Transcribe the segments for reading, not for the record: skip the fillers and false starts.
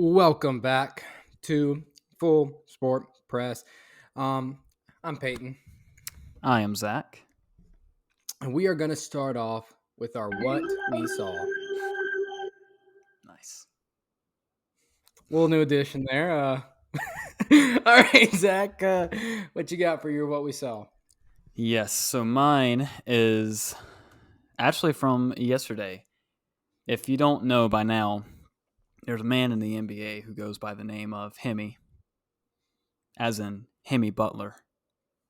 Welcome back to Full Sport Press. I'm Peyton, I am Zac. and we are going to start off with our What We Saw. Nice. Little new addition there. All right, Zac, what you got for your What We Saw? Yes, so mine is actually from yesterday. If you don't know by now, there's a man in the NBA who goes by the name of Hemi, as in Hemi Butler,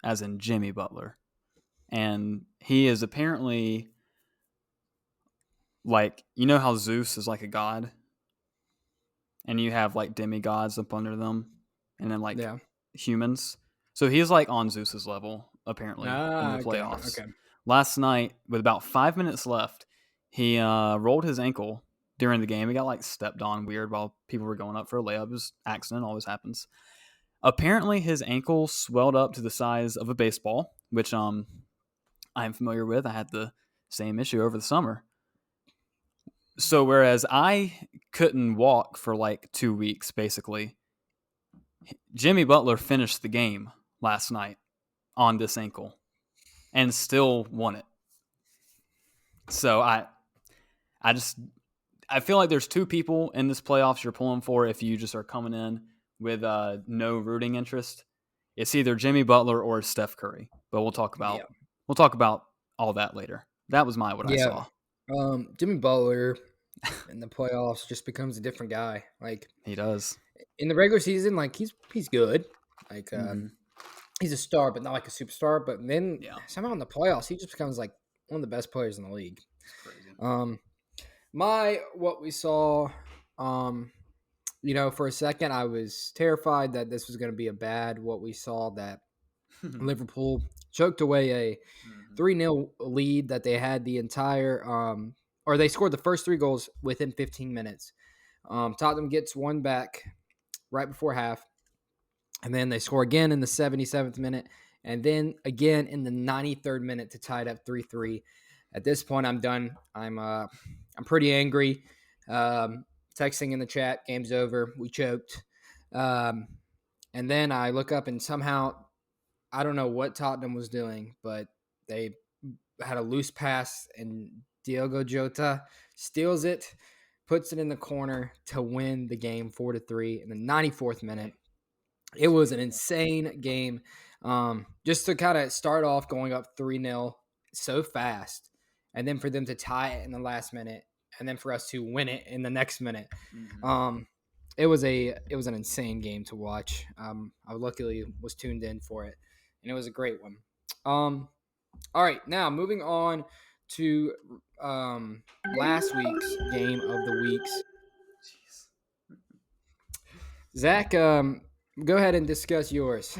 as in Jimmy Butler. And he is apparently like, you know how Zeus is like a god? And you have like demigods up under them, and then like Yeah. humans. So he's like on Zeus's level, apparently, in the playoffs. Okay. Last night, with about 5 minutes left, he rolled his ankle during the game. He got like stepped on weird while people were going up for a layup. It was an accident, always happens. Apparently, his ankle swelled up to the size of a baseball, which I'm familiar with. I had the same issue over the summer. So whereas I couldn't walk for like 2 weeks, basically, Jimmy Butler finished the game last night on this ankle and still won it. So I feel like there's two people in this playoffs you're pulling for if you just are coming in with no rooting interest. It's either Jimmy Butler or Steph Curry. But we'll talk about all that later. That was what I saw. Jimmy Butler in the playoffs just becomes a different guy. Like He does. in the regular season, like he's good. Like he's a star, but not like a superstar. But then somehow in the playoffs, he just becomes like one of the best players in the league. Crazy. What we saw, for a second, I was terrified that this was going to be a bad what we saw, that Liverpool choked away a 3-0 lead that they had the entire, or they scored the first 3 goals within 15 minutes. Tottenham gets one back right before half, and then they score again in the 77th minute, and then again in the 93rd minute to tie it up 3-3. At this point, I'm done. I'm pretty angry. Texting in the chat, game's over. We choked. And then I look up and somehow, I don't know what Tottenham was doing, but they had a loose pass and Diogo Jota steals it, puts it in the corner to win the game 4-3 in the 94th minute. It was an insane game. Just to kind of start off going up 3-0 so fast, and then for them to tie it in the last minute, and then for us to win it in the next minute. It was an insane game to watch. I luckily was tuned in for it, and it was a great one. All right, now moving on to last week's game of the weeks. Zach, go ahead and discuss yours.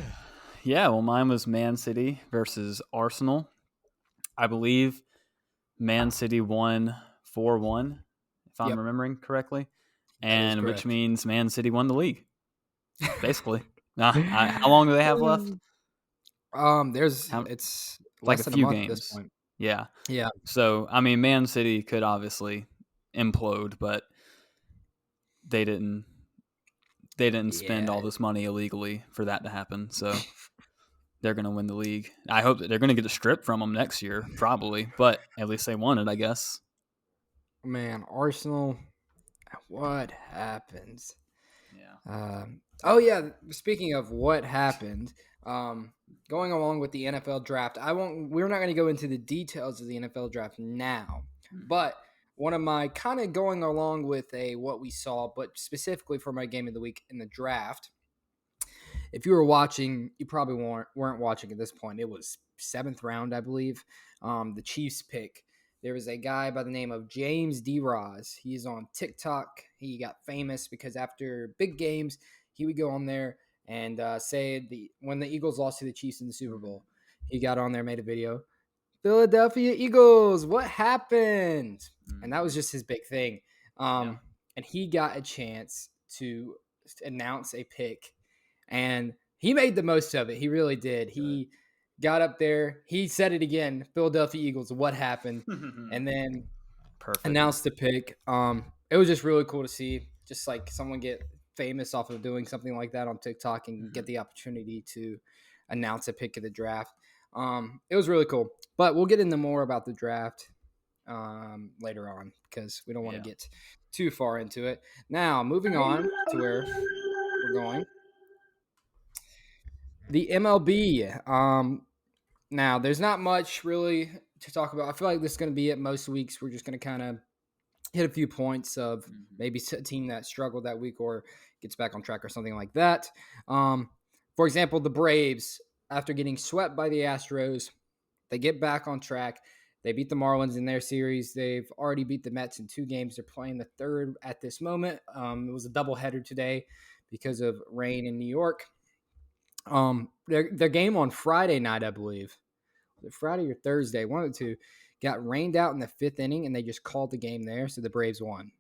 Yeah, well, mine was Man City versus Arsenal. I believe Man City won 4-1, if I'm remembering correctly, and which means Man City won the league, basically. How long do they have left? It's like less a than few month games. at this point. Yeah. Yeah. So, I mean, Man City could obviously implode, but they didn't spend all this money illegally for that to happen. So they're going to win the league. I hope that they're going to get a strip from them next year, probably, but at least they won it, I guess. Man, Arsenal, what happens? Yeah. Speaking of what happened, going along with the NFL draft, we're not going to go into the details of the NFL draft now, but one of my kind of going along with what we saw, but specifically for my game of the week in the draft. If you were watching, you probably weren't watching at this point. It was 7th round, I believe. The Chiefs pick. There was a guy by the name of James D. Ross. He's on TikTok. He got famous because after big games, he would go on there and say when the Eagles lost to the Chiefs in the Super Bowl, he got on there, made a video. Philadelphia Eagles, what happened? And that was just his big thing. And he got a chance to announce a pick, and he made the most of it. He really did. He got up there. He said it again, Philadelphia Eagles, what happened? And then announced the pick. It was just really cool to see, just like someone get famous off of doing something like that on TikTok and get Mm-hmm. the opportunity to announce a pick of the draft. It was really cool. But we'll get into more about the draft later on because we don't want to get too far into it. Now, moving on to where we're going. The MLB. Now, there's not much really to talk about. I feel like this is going to be it most weeks. We're just going to kind of hit a few points of maybe a team that struggled that week or gets back on track or something like that. For example, the Braves, after getting swept by the Astros, they get back on track. They beat the Marlins in their series. They've already beat the Mets in 2 games. They're playing the third at this moment. It was a doubleheader today because of rain in New York. Their game on Friday night, I believe, Friday or Thursday, one of the two, got rained out in the 5th inning, and they just called the game there, so the Braves won.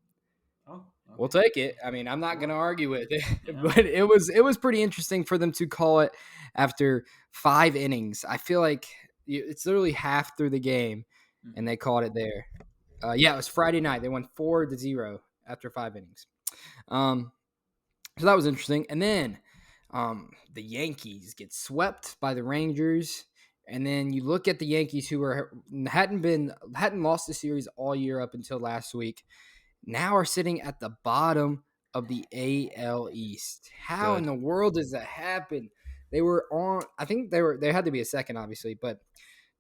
Oh, okay. We'll take it. I mean, I'm not going to argue with it, but it was pretty interesting for them to call it after 5 innings. I feel like it's literally half through the game, and they called it there. It was Friday night. They won 4-0 after 5 innings. So that was interesting. And then the Yankees get swept by the Rangers. And then you look at the Yankees, who hadn't lost the series all year up until last week, now are sitting at the bottom of the AL East. How in the world does that happen? They were on. I think they had to be a second, obviously, but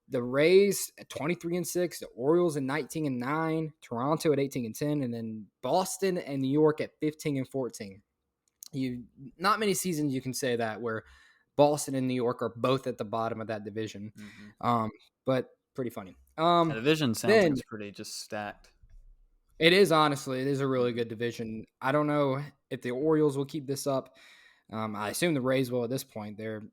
the Rays at 23-6, the Orioles at 19-9, Toronto at 18-10, and then Boston and New York at 15-14. Not many seasons you can say that where Boston and New York are both at the bottom of that division. But pretty funny. The division sounds like it's pretty just stacked. It is, honestly. It is a really good division. I don't know if the Orioles will keep this up. I assume the Rays will at this point. They're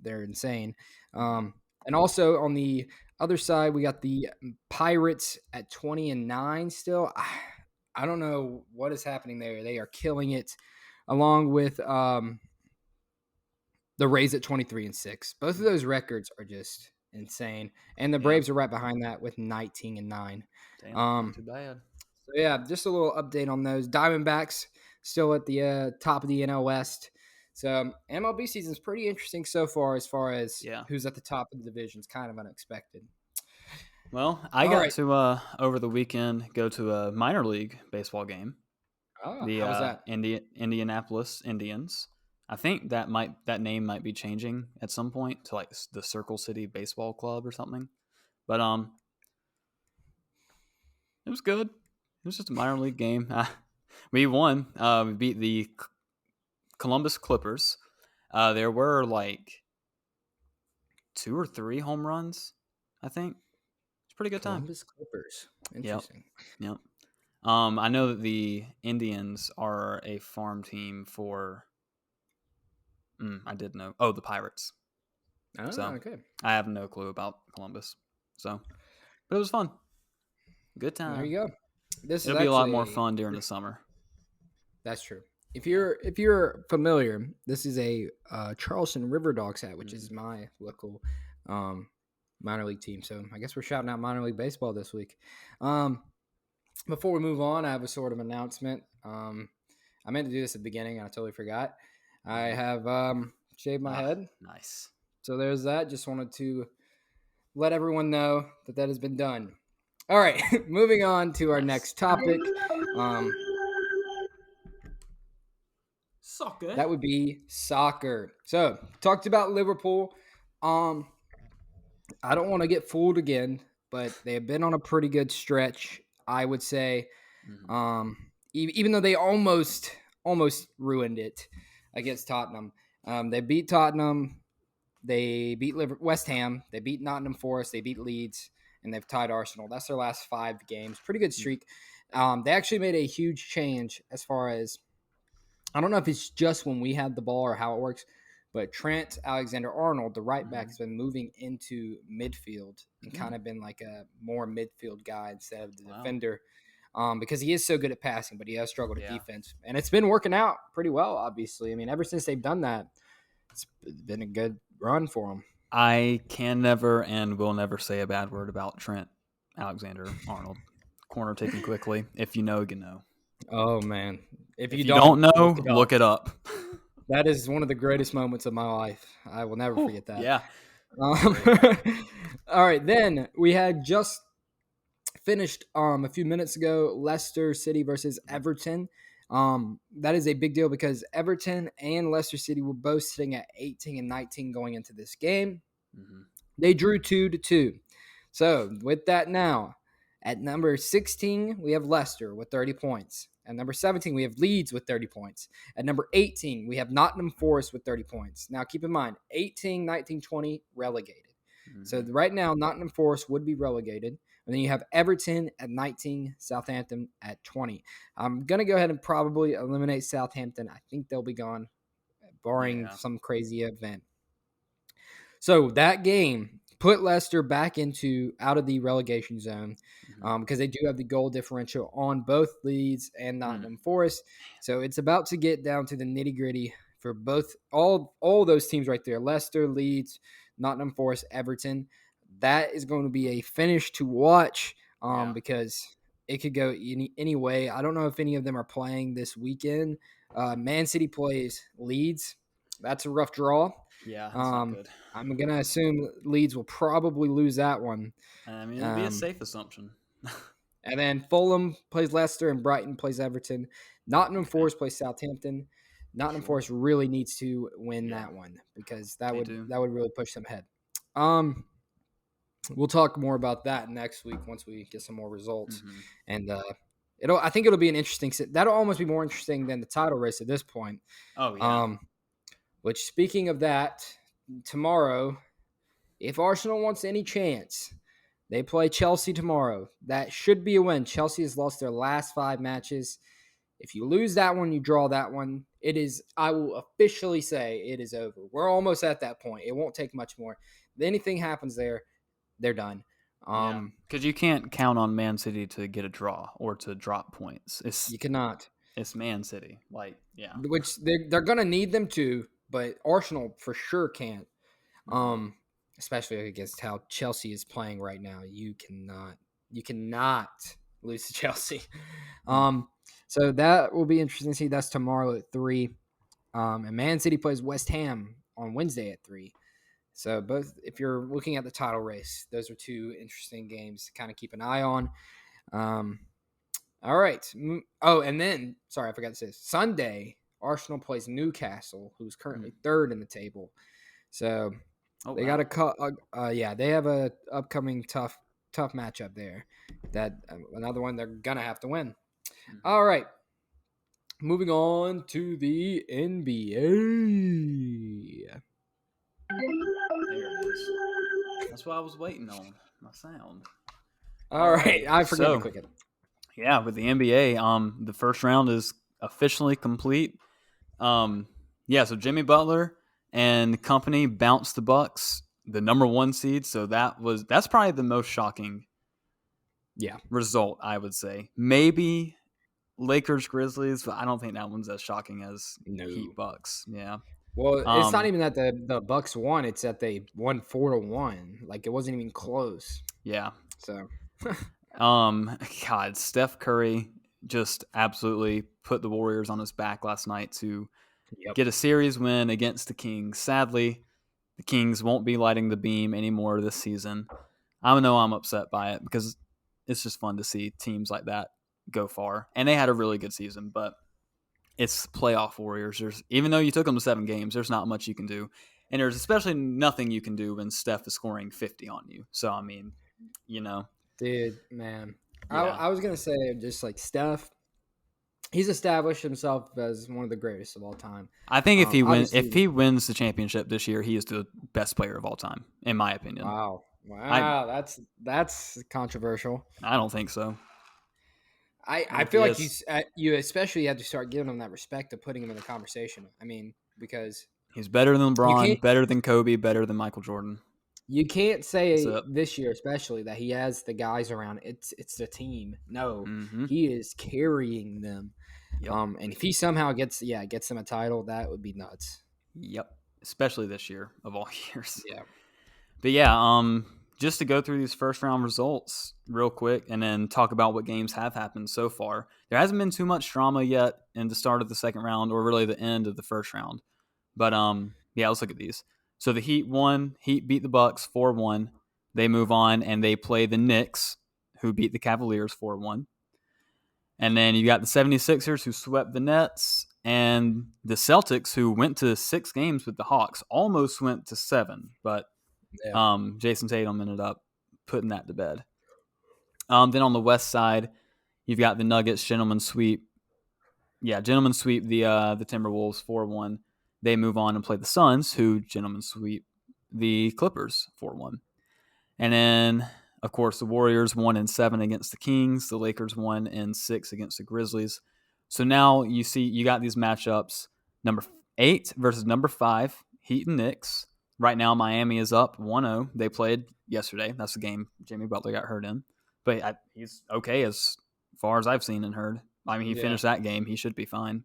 insane. And also on the other side, we got the Pirates at 20-9 still. I don't know what is happening there. They are killing it, along with the Rays at 23-6. Both of those records are just insane. And the Braves are right behind that with 19-9. Damn, not too bad. So yeah, just a little update on those. Diamondbacks still at the top of the NL West. So MLB season is pretty interesting so far as who's at the top of the division. It's kind of unexpected. Well, I got to over the weekend go to a minor league baseball game. Oh, how was that? Indianapolis Indians. I think that name might be changing at some point to like the Circle City Baseball Club or something. But it was good. It was just a minor league game. We won. We beat the Columbus Clippers. There were like 2 or 3 home runs, I think. It's a pretty good time. Columbus Clippers. Interesting. Yep. I know that the Indians are a farm team for. I did know. Oh, the Pirates. Oh, so, okay. I have no clue about Columbus. So, but it was fun. Good time. There you go. It'll be a lot more fun during the summer. That's true. If you're familiar, this is a Charleston River Dogs hat, which is my local minor league team. So I guess we're shouting out minor league baseball this week. Before we move on, I have a sort of announcement. I meant to do this at the beginning, and I totally forgot. I have shaved my head. Nice. So there's that. Just wanted to let everyone know that has been done. All right, moving on to our next topic. Soccer. That would be soccer. So, talked about Liverpool. I don't want to get fooled again, but they have been on a pretty good stretch, I would say. Even though they almost ruined it against Tottenham. They beat Tottenham. They beat West Ham. They beat Nottingham Forest. They beat Leeds. And they've tied Arsenal. That's their last 5 games. Pretty good streak. They actually made a huge change as far as, I don't know if it's just when we had the ball or how it works, but Trent Alexander-Arnold, the right back, has been moving into midfield and kind of been like a more midfield guy instead of the defender because he is so good at passing, but he has struggled at defense. And it's been working out pretty well, obviously. I mean, ever since they've done that, it's been a good run for them. I can never and will never say a bad word about Trent Alexander-Arnold. Corner taken quickly. If you know, you know. Oh, man. If If you you don't know, look it up. look it up. That is one of the greatest moments of my life. I will never forget that. Yeah. Um, all right, then we had just finished a few minutes ago Leicester City versus Everton. That is a big deal because Everton and Leicester City were both sitting at 18 and 19 going into this game. Mm-hmm. They drew 2-2. So with that now, at number 16, we have Leicester with 30 points. At number 17, we have Leeds with 30 points. At number 18, we have Nottingham Forest with 30 points. Now, keep in mind, 18, 19, 20 relegated. Mm-hmm. So right now, Nottingham Forest would be relegated. And then you have Everton at 19, Southampton at 20. I'm going to go ahead and probably eliminate Southampton. I think they'll be gone, barring some crazy event. So that game put Leicester back out of the relegation zone because they do have the goal differential on both Leeds and Nottingham Forest. So it's about to get down to the nitty gritty for all those teams right there: Leicester, Leeds, Nottingham Forest, Everton. That is going to be a finish to watch because it could go any way. I don't know if any of them are playing this weekend. Man City plays Leeds. That's a rough draw. Yeah, that's not good. I'm going to assume Leeds will probably lose that one. I mean, it'd be a safe assumption. And then Fulham plays Leicester and Brighton plays Everton. Nottingham Forest plays Southampton. Nottingham Forest really needs to win that one because that would really push them ahead. We'll talk more about that next week once we get some more results. And I think it'll be an interesting – that'll almost be more interesting than the title race at this point. Oh, yeah. Which, speaking of that, tomorrow, if Arsenal wants any chance, they play Chelsea tomorrow. That should be a win. Chelsea has lost their last 5 matches. If you lose that one, you draw that one. I will officially say it is over. We're almost at that point. It won't take much more. If anything happens there, they're done. Because you can't count on Man City to get a draw or to drop points. You cannot. It's Man City. Which they're going to need them to. But Arsenal for sure can't, especially against how Chelsea is playing right now. You cannot lose to Chelsea. So that will be interesting to see. That's tomorrow at 3. And Man City plays West Ham on Wednesday at 3. So both, if you're looking at the title race, those are 2 interesting games to kind of keep an eye on. All right. Oh, and then, sorry, I forgot to say this. Sunday, Arsenal plays Newcastle, who's currently 3rd in the table. So they got they have a upcoming tough matchup there. That another one they're gonna have to win. All right, moving on to the NBA. There it is. That's what I was waiting on. My sound. All right, I forgot to click it. Yeah, with the NBA, the first round is officially complete. So Jimmy Butler and company bounced the Bucks, the number 1 seed. So that's probably the most shocking result, I would say. Maybe Lakers Grizzlies, but I don't think that one's as shocking as Heat Bucks. Yeah. Well, it's not even that the Bucks won; it's that they won 4-1. Like it wasn't even close. Yeah. So, God, Steph Curry just absolutely put the Warriors on his back last night to get a series win against the Kings. Sadly, the Kings won't be lighting the beam anymore this season. I know I'm upset by it because it's just fun to see teams like that go far. And they had a really good season, but it's playoff Warriors. Even though you took them to 7 games, there's not much you can do. And there's especially nothing you can do when Steph is scoring 50 on you. So, I mean, Dude, man. Yeah. I was going to say just like Steph, he's established himself as one of the greatest of all time. I think if he wins the championship this year, he is the best player of all time, in my opinion. Wow, that's controversial. I don't think so. I feel like you especially have to start giving him that respect of putting him in the conversation. I mean, because he's better than LeBron, better than Kobe, better than Michael Jordan. You can't say this year especially that he has the guys around. It's the team. No, he is carrying them. Yep. And if he somehow gets them a title, that would be nuts. Yep. Especially this year of all years. Yeah. But yeah, just to go through these first round results real quick and then talk about what games have happened so far. There hasn't been too much drama yet in the start of the second round or really the end of the first round. But yeah, let's look at these. So the Heat won. Heat beat the Bucks 4-1. They move on and they play the Knicks, who beat the Cavaliers 4-1. And then you got the 76ers, who swept the Nets, and the Celtics, who went to 6 games with the Hawks, almost went to 7, but Jason Tatum ended up putting that to bed. Then on the West side, you've got the Nuggets, gentlemen sweep the Timberwolves 4-1. They move on and play the Suns, who gentlemen sweep the Clippers 4-1. And then, of course, the Warriors won in 7 against the Kings. The Lakers won in 6 against the Grizzlies. So now you see you got these matchups: number 8 versus number 5, Heat and Knicks. Right now, Miami is up 1-0. They played yesterday. That's the game Jimmy Butler got hurt in. But he's okay as far as I've seen and heard. I mean, he finished that game. He should be fine.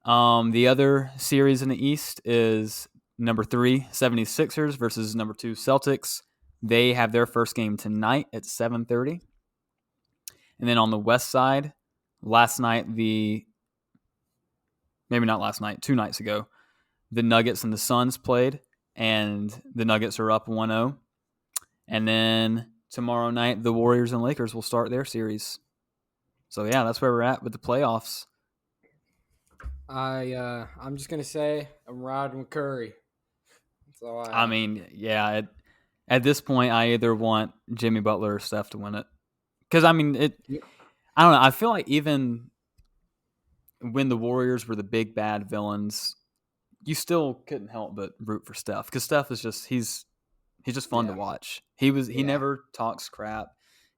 The other series in the East is number 3, 76ers versus number 2, Celtics. They have their first game tonight at 7:30. And then on the West side, 2 nights ago, the Nuggets and the Suns played, and the Nuggets are up 1-0. And then tomorrow night, the Warriors and Lakers will start their series. So, yeah, that's where we're at with the playoffs. I'm just going to say I'm riding with Curry. That's all I mean, yeah, at this point, I either want Jimmy Butler or Steph to win it. Because, I mean, I don't know. I feel like even when the Warriors were the big bad villains, you still couldn't help but root for Steph, because Steph is just he's just fun to watch. He never talks crap.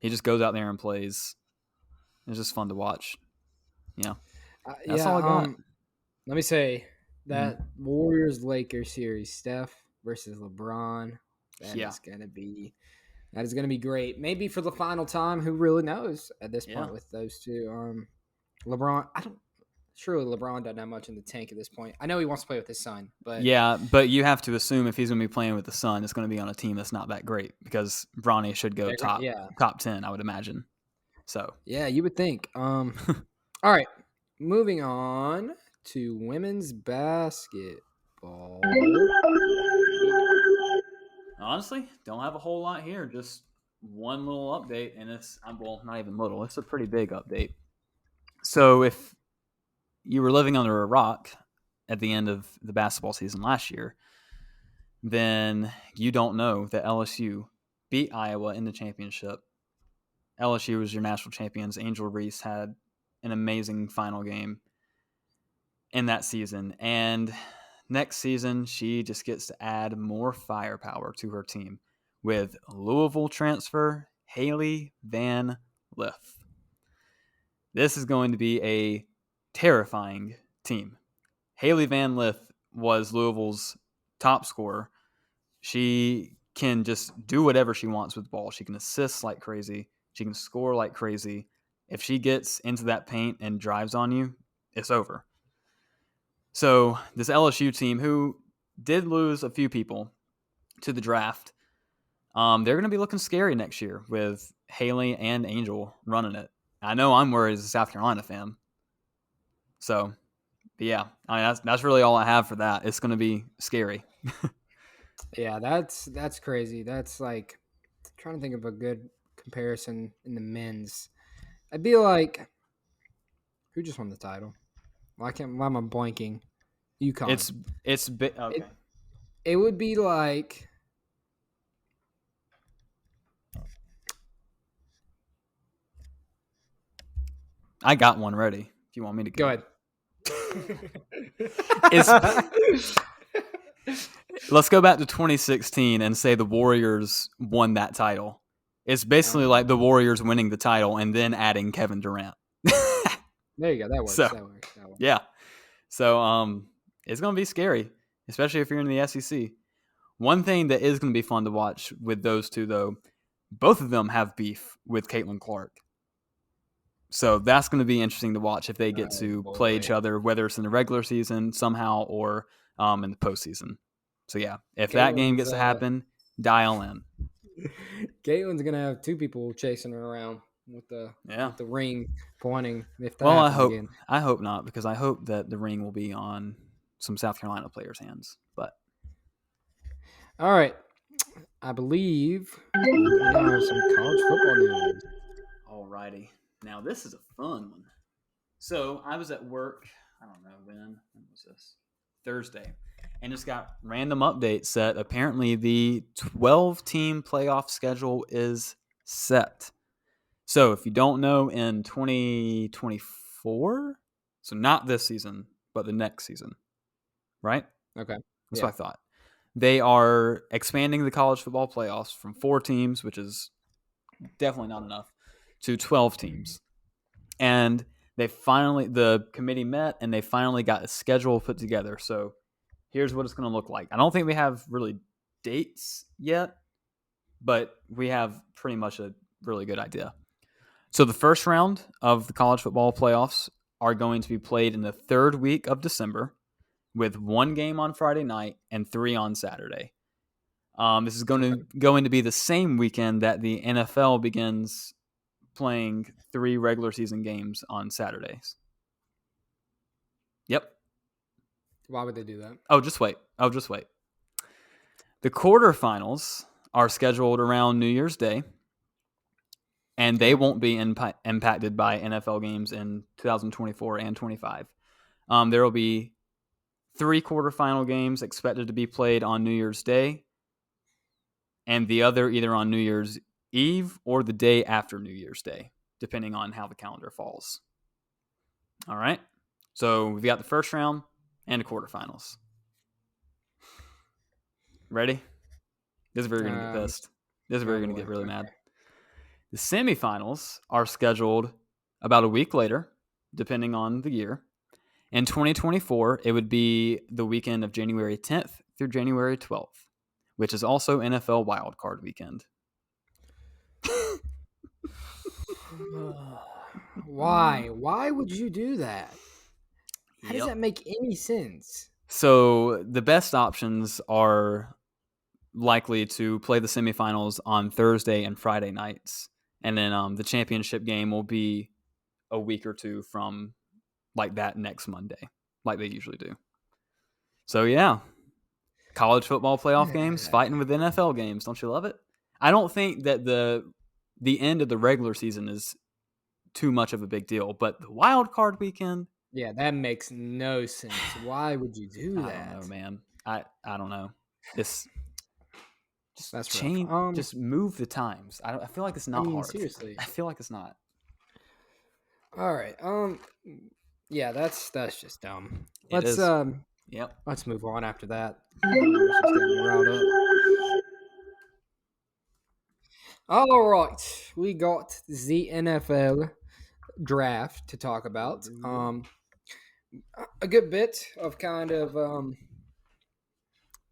He just goes out there and plays. It's just fun to watch. Yeah, that's all I got. Let me say that Warriors-Lakers series, Steph versus LeBron. That is gonna be great. Maybe for the final time. Who really knows at this point with those two? LeBron, surely LeBron doesn't have much in the tank at this point. I know he wants to play with his son, but but you have to assume if he's going to be playing with the son, it's going to be on a team that's not that great, because Bronny should go top 10, I would imagine. So yeah, you would think. All right, moving on to women's basketball. Honestly, don't have a whole lot here. Just one little update, and it's not even little. It's a pretty big update. So if you were living under a rock at the end of the basketball season last year, then you don't know that LSU beat Iowa in the championship. LSU was your national champions. Angel Reese had an amazing final game in that season. And next season, she just gets to add more firepower to her team with Louisville transfer Haley Van Lith. This is going to be a terrifying team. Haley Van Lith was Louisville's top scorer. She can just do whatever she wants with the ball. She can assist like crazy. She can score like crazy. If she gets into that paint and drives on you, it's over. So this LSU team, who did lose a few people to the draft, they're going to be looking scary next year with Haley and Angel running it. I know I'm worried as a South Carolina fan. So, but yeah, I mean, that's really all I have for that. It's going to be scary. Yeah, that's crazy. That's like, I'm trying to think of a good comparison in the men's. I'd be like, who just won the title? Why am I blanking? UConn. It's big. Okay. It would be like, I got one ready. If you want me to go ahead. Let's go back to 2016 and say the Warriors won that title. It's basically like the Warriors winning the title and then adding Kevin Durant. There you go. That works. So, that works. Yeah. So it's going to be scary, especially if you're in the SEC. One thing that is going to be fun to watch with those two, though, both of them have beef with Caitlin Clark. So that's going to be interesting to watch if they get to play each other, whether it's in the regular season somehow or in the postseason. So, yeah, if that game gets to happen, dial in. Caitlin's gonna have 2 people chasing her around with the ring pointing if that Well, happens again. I hope not, because I hope that the ring will be on some South Carolina players' hands. But All right, I believe we now have some college football news. alrighty, now this is a fun one. So I was at work. I don't know when was this? Thursday, and just got random updates that apparently the 12-team playoff schedule is set. So if you don't know, in 2024, so not this season, but the next season, right? Okay, That's what I thought. They are expanding the college football playoffs from 4 teams, which is definitely not enough, to 12 teams. And the committee met and they finally got a schedule put together. So here's what it's going to look like. I don't think we have really dates yet, but we have pretty much a really good idea. So the first round of the college football playoffs are going to be played in the 3rd week of December, with 1 game on Friday night and 3 on Saturday. This is going to be the same weekend that the NFL begins playing 3 regular season games on Saturdays. Yep. Why would they do that? Oh, just wait. The quarterfinals are scheduled around New Year's Day, and they won't be impacted by NFL games in 2024 and 25. There will be 3 quarterfinal games expected to be played on New Year's Day, and the other either on New Year's Eve or the day after New Year's Day, depending on how the calendar falls. All right. So we've got the first round and the quarterfinals. Ready? This is where you're going to get pissed. This is where you're going to get really mad. The semifinals are scheduled about a week later, depending on the year. In 2024, it would be the weekend of January 10th through January 12th, which is also NFL wildcard weekend. Why? Why would you do that? How does that make any sense? So the best options are likely to play the semifinals on Thursday and Friday nights. And then the championship game will be a week or 2 from like that next Monday, like they usually do. So yeah, college football playoff games fighting with NFL games. Don't you love it? I don't think that the end of the regular season is too much of a big deal, but the wild card weekend. Yeah, that makes no sense. Why would you do that? I don't know, man. I don't know. That's change. Just move the times. I feel like it's not hard. Seriously, I feel like it's not. All right. Yeah, that's just dumb. Let's move on after that. All right, we got the NFL draft to talk about. A good bit of kind of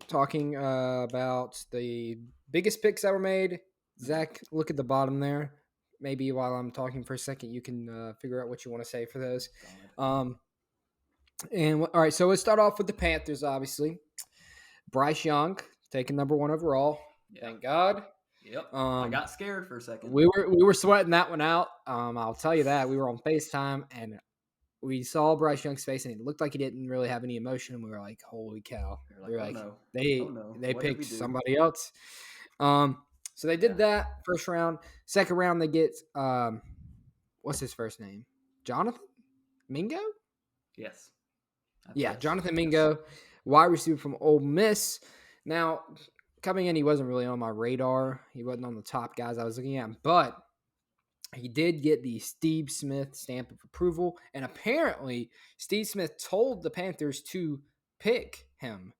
talking about the biggest picks that were made. Zach, look at the bottom there. Maybe while I'm talking for a second, you can figure out what you want to say for those. All right, so let's start off with the Panthers, obviously. Bryce Young, taking number 1 overall. Yep. Thank God. Yep. I got scared for a second. We were sweating that one out. I'll tell you that. We were on FaceTime, and we saw Bryce Young's face, and it looked like he didn't really have any emotion. And we were like, "Holy cow!" We were like, "They picked somebody else." So they did that first round. Second round, they get what's his first name? Jonathan Mingo. Yes. Jonathan Mingo, wide receiver from Ole Miss. Now, coming in, he wasn't really on my radar. He wasn't on the top guys I was looking at, but he did get the Steve Smith stamp of approval, and apparently Steve Smith told the Panthers to pick him.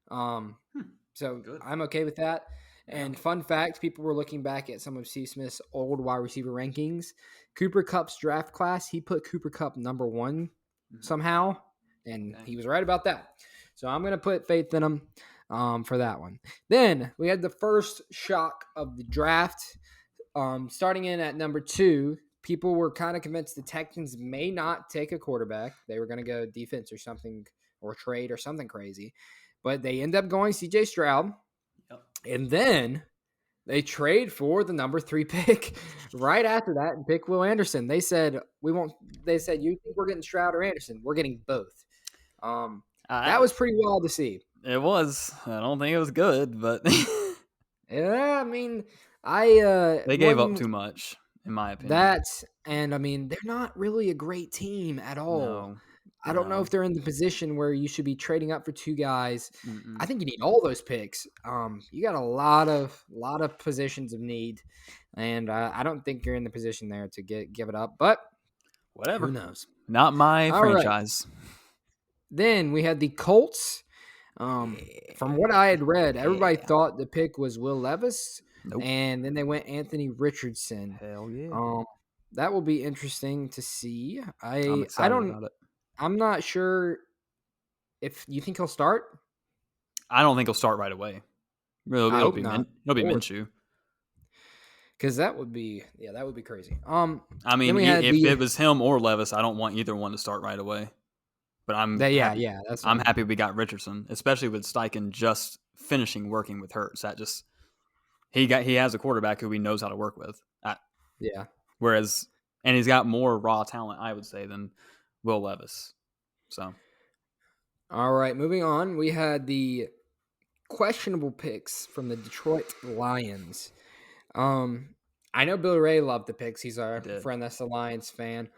So good. I'm okay with that. And fun fact, people were looking back at some of Steve Smith's old wide receiver rankings. Cooper Kupp's draft class, he put Cooper Kupp number 1 somehow, and he was right about that. So I'm going to put faith in him for that one. Then we had the first shock of the draft. Starting in at number 2, people were kind of convinced the Texans may not take a quarterback. They were going to go defense or something, or trade or something crazy. But they end up going C.J. Stroud. Yep. And then They trade for the number 3 pick right after that and pick Will Anderson. They said we won't. They said you think we're getting Stroud or Anderson? We're getting both. Um, that I, was pretty wild to see. it was. I don't think it was good, but Yeah, I mean, I they gave up one too much, in my opinion. that, and I mean, they're not really a great team at all. No, I don't know no. if they're in the position where you should be trading up for 2 guys. I Mm-mm. think you need all those picks. You got a lot of positions of need, and I don't think you're in the position there to give it up. But who Whatever. knows? Not my All right. franchise. Then we had the Colts. From what I had read, everybody Yeah. thought the pick was Will Levis, Nope. and then they went Anthony Richardson. Hell yeah. Um, that will be interesting to see. I'm I excited don't. about it. I'm not sure if you think he'll start. I don't think he'll start right away. I It'll hope be not. It'll be Or Minshew. because that would be crazy. I Then mean, we had if the it was him or Levis, I don't want either one to start right away. But I'm happy. that's I'm happy we got Richardson, especially with Steichen just finishing working with Hurts. That just he has a quarterback who he knows how to work with. yeah. Whereas, and he's got more raw talent, I would say, than Will Levis. So All right, moving on. We had the questionable picks from the Detroit Lions. I know Bill Ray loved the picks. He's our did. friend that's a Lions fan.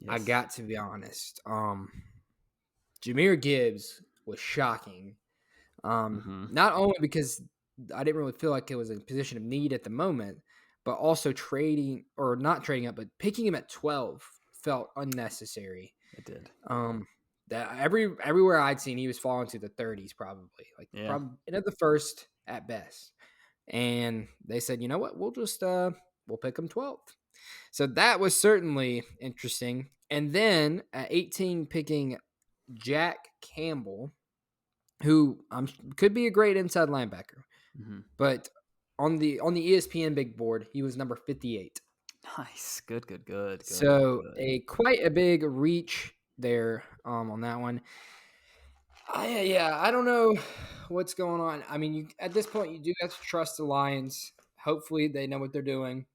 I Yes. got to be honest. Jahmyr Gibbs was shocking. Not only because I didn't really feel like it was a position of need at the moment, but also trading or not trading up, but picking him at 12 felt unnecessary. It did. That everywhere I'd seen, he was falling to the 30s, probably Yeah. probably into the first at best. And they said, you know what, we'll just we'll pick him 12th. So that was certainly interesting. And then at 18, picking Jack Campbell, who could be a great inside linebacker, but on the ESPN big board, he was number 58. Nice. Good. So quite a big reach there on that one. I don't know what's going on. I mean, at this point, you do have to trust the Lions. Hopefully, they know what they're doing.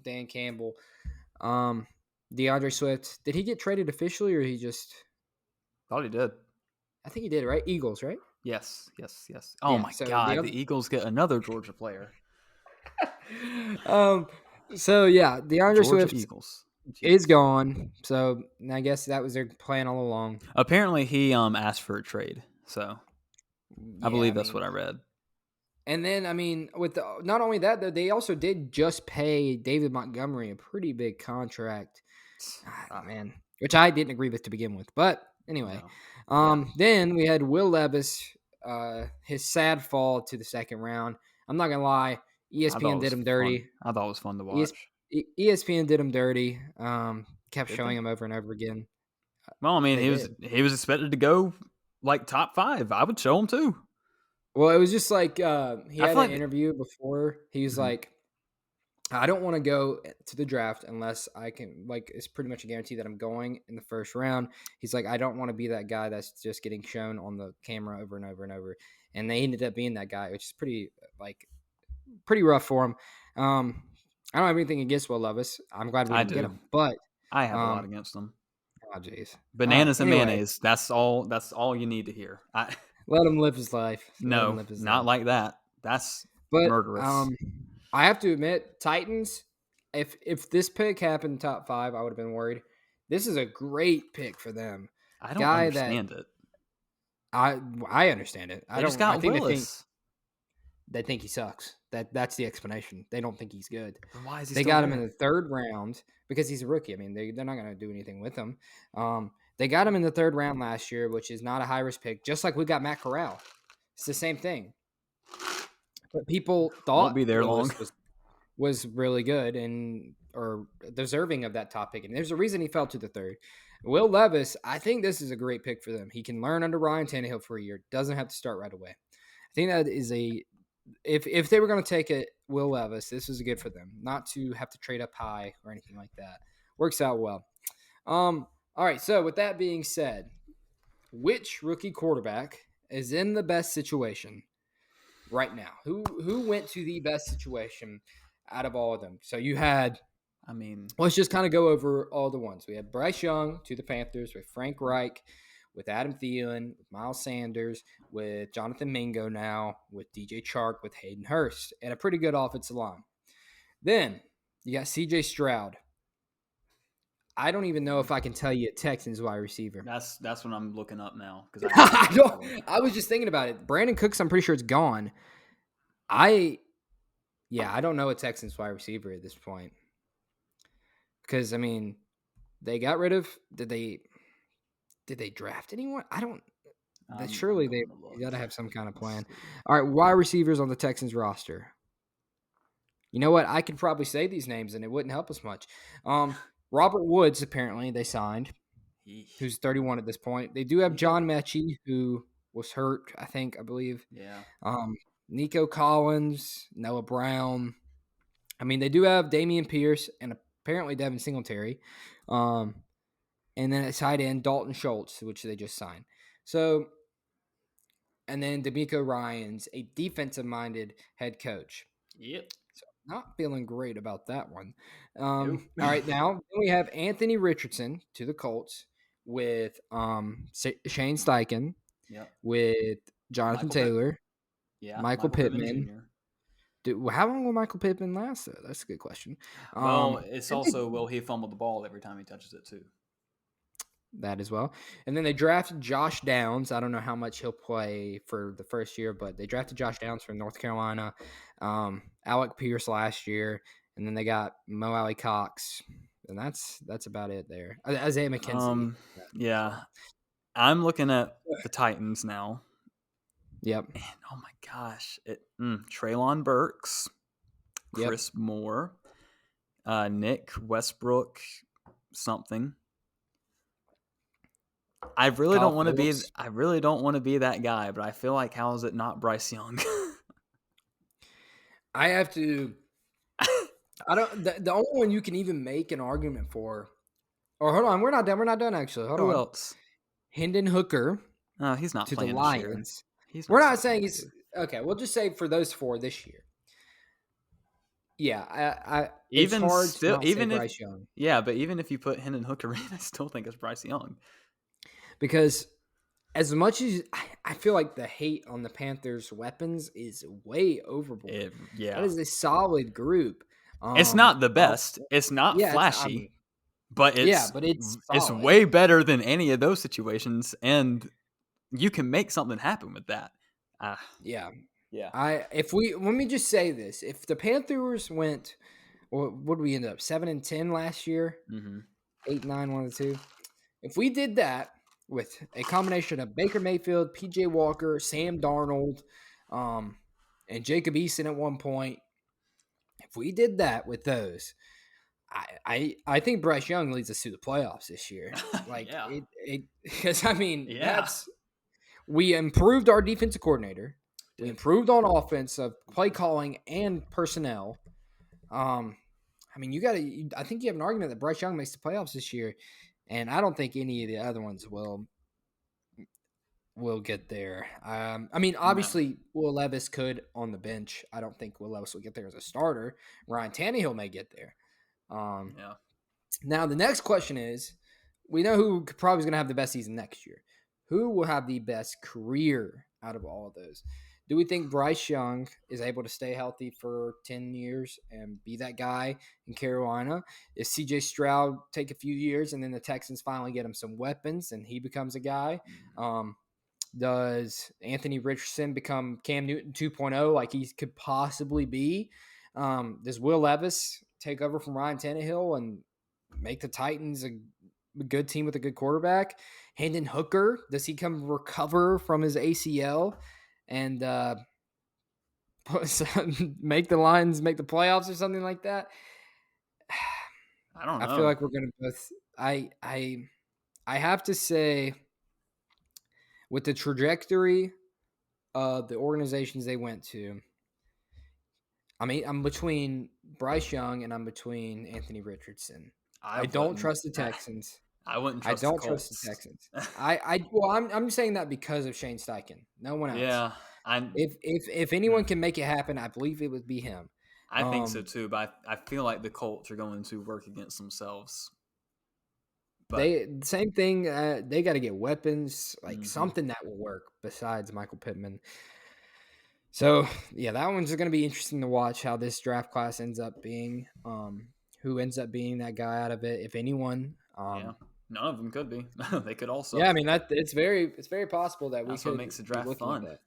Dan Campbell, DeAndre Swift. Did he get traded officially, or he just? Thought he did. I think he did. Right, Eagles, right? Yes. Oh Yeah, my so God! The Eagles get another Georgia player. So yeah, DeAndre Georgia Swift Eagles is gone. So I guess that was their plan all along. Apparently, he asked for a trade. So I believe that's what I read. And then, I mean, with not only that, though, they also did just pay David Montgomery a pretty big contract. Man, which I didn't agree with to begin with. But anyway, then we had Will Levis, his sad fall to the second round. I'm not gonna lie, ESPN did him dirty. I thought it was fun to watch. ESPN did him dirty. Kept showing him over and over again. Well, I mean, he was expected to go like top 5. I would show him too. Well, it was just like he had an interview before. He was like, I don't want to go to the draft unless I can, like, it's pretty much a guarantee that I'm going in the first round. He's like, I don't want to be that guy that's just getting shown on the camera over and over and over. And they ended up being that guy, which is pretty rough for him. I don't have anything against Will Levis. I'm glad we didn't get him, but I have a lot against him. Oh, jeez. Bananas and mayonnaise. That's all you need to hear. Let him live his life. Not like that. That's murderous. I have to admit, Titans, if this pick happened top 5, I would have been worried. This is a great pick for them. I don't understand it. I understand it. I think Willis. They think he sucks. That's the explanation. They don't think he's good. Then why is he They got him in the 3rd round because he's a rookie. I mean, they're not going to do anything with him. They got him in the 3rd round last year, which is not a high-risk pick, just like we got Matt Corral. It's the same thing. But people thought won't be there long. Was really good or deserving of that top pick. And there's a reason he fell to the 3rd. Will Levis, I think this is a great pick for them. He can learn under Ryan Tannehill for a year. Doesn't have to start right away. I think that is if they were going to take it, Will Levis, this is good for them. Not to have to trade up high or anything like that. Works out well. All right, so with that being said, which rookie quarterback is in the best situation? right now? Who went to the best situation out of all of them? So you had. I mean, Let's just kind of go over all the ones. We had Bryce Young to the Panthers with Frank Reich, with Adam Thielen, with Miles Sanders, with Jonathan Mingo now, with DJ Chark, with Hayden Hurst, and a pretty good offensive line. Then you got CJ Stroud. I don't even know if I can tell you a Texans wide receiver. that's what I'm looking up now because I haven't I seen it don't. before. I was just thinking about it. Brandon Cooks, I'm pretty sure it's gone. I don't know a Texans wide receiver at this point. Because I mean, they got rid of. Did they draft anyone? I don't. Surely they got to have some kind of plan. All right, wide receivers on the Texans roster. You know what? I could probably say these names and it wouldn't help us much. Robert Woods apparently they signed, who's 31 at this point. They do have John Mechie, who was hurt, I believe. Yeah. Nico Collins, Noah Brown. I mean, they do have Damian Pierce and apparently Devin Singletary. And then at tight end, Dalton Schultz, which they just signed. So, and then D'Amico Ryans, a defensive-minded head coach. Yep. So, not feeling great about that one. All right, now we have Anthony Richardson to the Colts with Shane Steichen. Yep. With Jonathan Taylor. Michael Pittman. Dude, how long will Michael Pittman last, though? That's a good question. Well, it's also, will he fumble the ball every time he touches it, too? That as well. And then they drafted Josh Downs. I don't know how much he'll play for the first year, but they drafted Josh Downs from North Carolina. Alec Pierce last year. And then they got Mo Alley Cox. And that's about it there. Isaiah McKenzie. Yeah. I'm looking at the Titans now. Yep. And oh my gosh. Treylon Burks, Chris Moore, Nick Westbrook, something. I really don't want to be that guy, but I feel like how is it not Bryce Young? I have to the only one you can even make an argument for. Or hold on, we're not done actually. Hold on. Who else? Hendon Hooker. Oh, he's not to playing the this Lions. Year. We're not saying he's okay. We'll just say for those four this year. Yeah, even it's hard still, to even say Bryce Young. Yeah, but even if you put Hendon Hooker in, I still think it's Bryce Young. Because as much as I feel like the hate on the Panthers' weapons is way overboard. That is a solid group. It's not the best. It's not flashy, but it's way better than any of those situations, and you can make something happen with that. Yeah. Let me just say this: if the Panthers went, what did we end up 7-10 last year? 8-9, one of the two. If we did that with a combination of Baker Mayfield, PJ Walker, Sam Darnold, and Jacob Eason at one point, if we did that with those, I think Bryce Young leads us to the playoffs this year. Because we improved our defensive coordinator. We improved on offense of play calling and personnel. I think you have an argument that Bryce Young makes the playoffs this year, and I don't think any of the other ones will get there. Obviously, Will Levis could on the bench. I don't think Will Levis will get there as a starter. Ryan Tannehill may get there. Now, the next question is, we know who probably is going to have the best season next year. Who will have the best career out of all of those? Do we think Bryce Young is able to stay healthy for 10 years and be that guy in Carolina? Is CJ Stroud take a few years and then the Texans finally get him some weapons and he becomes a guy? Does Anthony Richardson become Cam Newton 2.0 like he could possibly be? Does Will Levis take over from Ryan Tannehill and make the Titans a good team with a good quarterback? Hendon Hooker, does he come recover from his ACL and make the Lions make the playoffs or something like that? I don't know. I feel like we're going to both – I have to say – with the trajectory of the organizations they went to, I'm between Bryce Young and I'm between Anthony Richardson. I don't trust the Texans. I wouldn't trust the Texans. I'm saying that because of Shane Steichen. No one else. Yeah. If anyone can make it happen, I believe it would be him. I think so too, but I feel like the Colts are going to work against themselves. But Same thing. They got to get weapons, like something that will work besides Michael Pittman. So yeah, that one's going to be interesting to watch how this draft class ends up being. Who ends up being that guy out of it, if anyone? yeah, none of them could be. They could also. Yeah, I mean it's very possible that That's we what could makes the be draft looking at fun. that.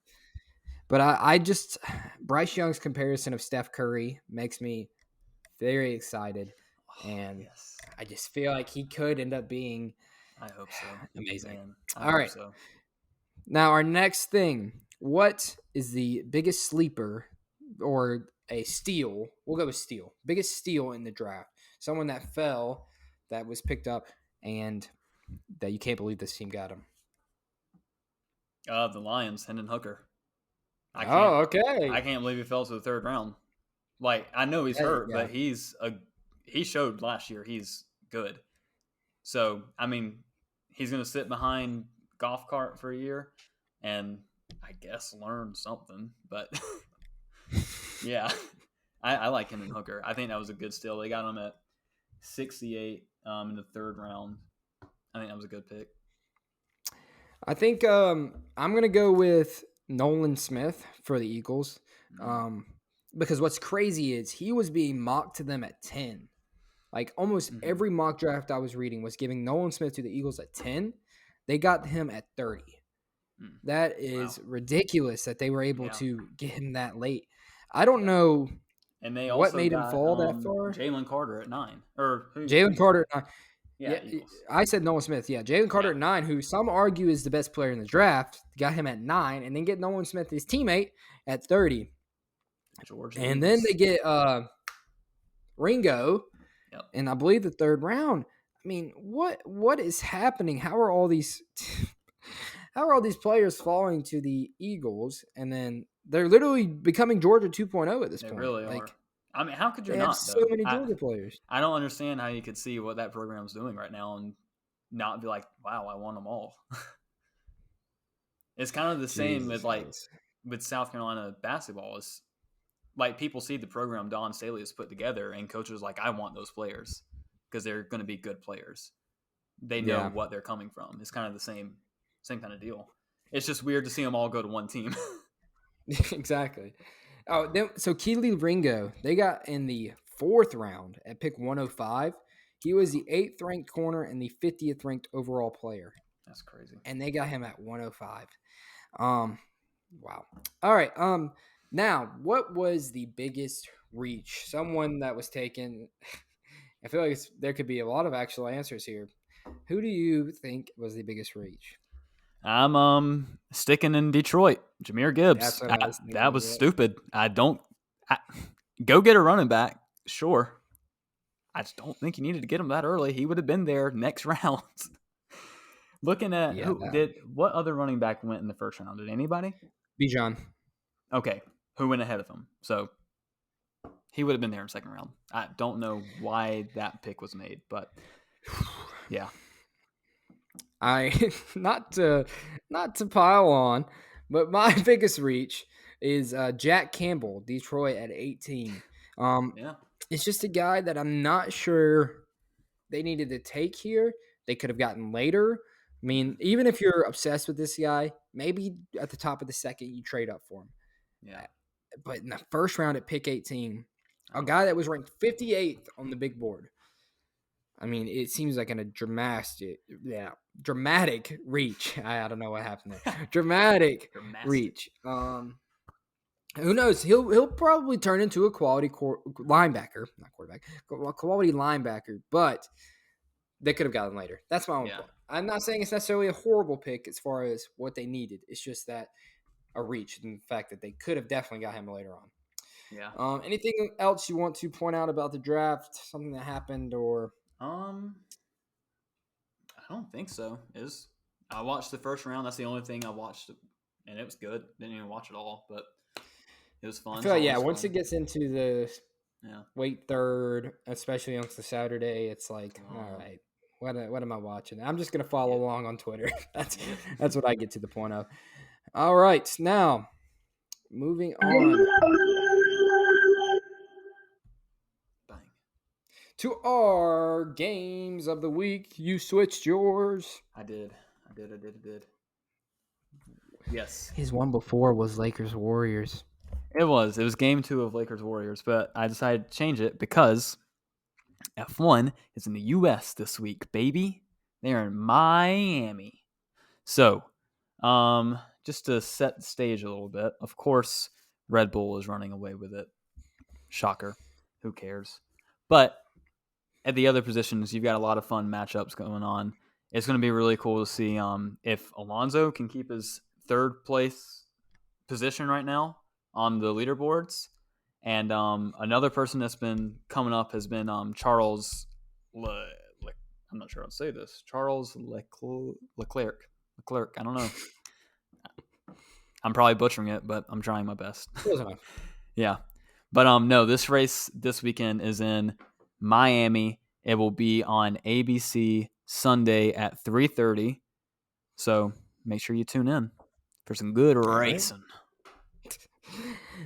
But I just Bryce Young's comparison of Steph Curry makes me very excited, and Yes. I just feel like he could end up being I hope so. amazing. Man, I All hope right, so. now our next thing: what is the biggest sleeper or a steal? We'll go with steal. Biggest steal in the draft. Someone that fell, that was picked up, and that you can't believe this team got him. The Lions, Hendon Hooker. I Okay. can't believe he fell to the third round. Like, I know he's hurt, Yeah. but he showed last year he's good. So, I mean, he's going to sit behind golf cart for a year and I guess learn something. But yeah, I like Hendon Hooker. I think that was a good steal. They got him at 68 in the third round. I think that was a good pick. I think I'm going to go with Nolan Smith for the Eagles. Because what's crazy is he was being mocked to them at 10. Like almost every mock draft I was reading was giving Nolan Smith to the Eagles at 10. They got him at 30. That is ridiculous that they were able to get him that late. I don't know and they what also made him got fall that far. Jalen Carter at 9. Or Jalen Carter at 9. Yeah, I said Nolan Smith. Yeah, Jalen Carter at 9, who some argue is the best player in the draft, got him at 9, and then get Nolan Smith, his teammate, at 30. George and Davis. then they get Ringo, and I believe the third round. I mean, what is happening? How are all these players falling to the Eagles, and then they're literally becoming Georgia 2.0 at this point? They really are. I mean, how could you they not? Have so many Georgia players. I don't understand how you could see what that program's doing right now and not be like, "Wow, I won them all." It's kind of the same with South Carolina basketball. It's like people see the program Don Staley has put together, and coaches like, "I want those players because they're going to be good players. They know what they're coming from." It's kind of the same kind of deal. It's just weird to see them all go to one team. Exactly. Oh, so Keely Ringo, they got in the 4th round at pick 105. He was the 8th ranked corner and the 50th ranked overall player. That's crazy. And they got him at 105. Wow. All right. Now, what was the biggest reach? Someone that was taken. I feel like there could be a lot of actual answers here. Who do you think was the biggest reach? I'm sticking in Detroit. Jahmyr Gibbs. That was stupid. Go get a running back. Sure. I just don't think you needed to get him that early. He would have been there next round. Looking at what other running back went in the first round? Did anybody? Bijan. Okay. Who went ahead of him? So he would have been there in second round. I don't know why that pick was made, but yeah. Not to pile on, but my biggest reach is Jack Campbell, Detroit at 18. It's just a guy that I'm not sure they needed to take here. They could have gotten later. I mean, even if you're obsessed with this guy, maybe at the top of the second you trade up for him. Yeah. But in the first round at pick 18, a guy that was ranked 58th on the big board. I mean, it seems like a dramatic reach. I don't know what happened there. Dramatic reach. Who knows? He'll probably turn into a quality linebacker, not quarterback, quality linebacker. But they could have gotten later. That's my own point. I'm not saying it's necessarily a horrible pick as far as what they needed. It's just that a reach, and the fact that they could have definitely got him later on. Yeah. Anything else you want to point out about the draft? Something that happened, or? I don't think so. I watched the first round. That's the only thing I watched, and it was good. Didn't even watch it all, but it was fun. I feel like, once it gets into the late third, especially on the Saturday, it's like, all right, what am I watching? I'm just gonna follow along on Twitter. That's what I get to the point of. All right, now moving on to our games of the week. You switched yours. I did. Yes. His one before was Lakers Warriors. It was game 2 of Lakers Warriors, but I decided to change it because F1 is in the U.S. this week, baby. They're in Miami. So, just to set the stage a little bit, of course, Red Bull is running away with it. Shocker. Who cares? But at the other positions, you've got a lot of fun matchups going on. It's going to be really cool to see if Alonso can keep his third place position right now on the leaderboards. And another person that's been coming up has been Charles I'm not sure how to say this. Charles Leclerc. I don't know. I'm probably butchering it, but I'm trying my best. Yeah. But no, this race this weekend is in Miami. It will be on ABC Sunday at 3:30. So make sure you tune in for some good racing.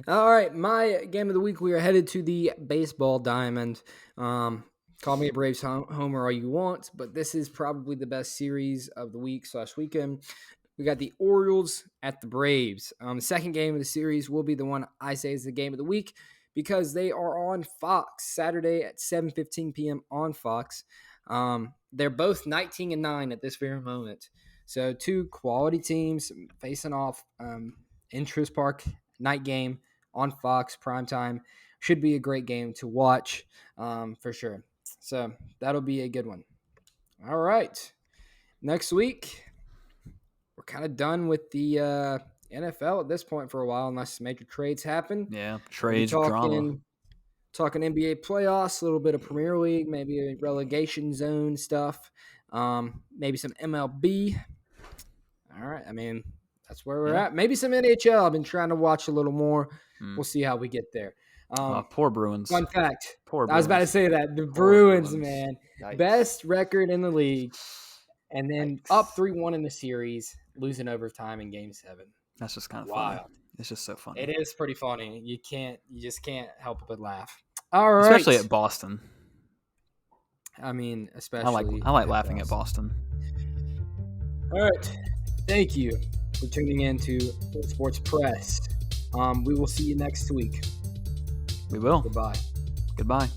All right, my game of the week, we are headed to the baseball diamond. Call me a Braves homer all you want, but this is probably the best series of the week/weekend. We got the Orioles at the Braves. The second game of the series will be the one I say is the game of the week because they are on Fox Saturday at 7:15 p.m. on Fox. They're both 19-9 at this very moment. So two quality teams facing off in Truist Park, night game on Fox, primetime. Should be a great game to watch for sure. So that'll be a good one. All right. Next week, we're kind of done with the NFL at this point for a while, unless major trades happen. Yeah, trades, drama. Talking NBA playoffs, a little bit of Premier League, maybe a relegation zone stuff, maybe some MLB. All right. I mean, that's where we're at. Maybe some NHL. I've been trying to watch a little more. We'll see how we get there. Poor Bruins. Fun fact. Poor Bruins. I was about to say that. The Bruins, man. Yikes. Best record in the league. And then up 3-1 in the series, losing overtime in Game 7. That's just kind of funny. It's just so funny. It is pretty funny. You just can't help but laugh. All right. Especially at Boston. I mean, especially. I like laughing at Boston. All right. Thank you for tuning in to Sports Press. We will see you next week. We will. Goodbye. Goodbye.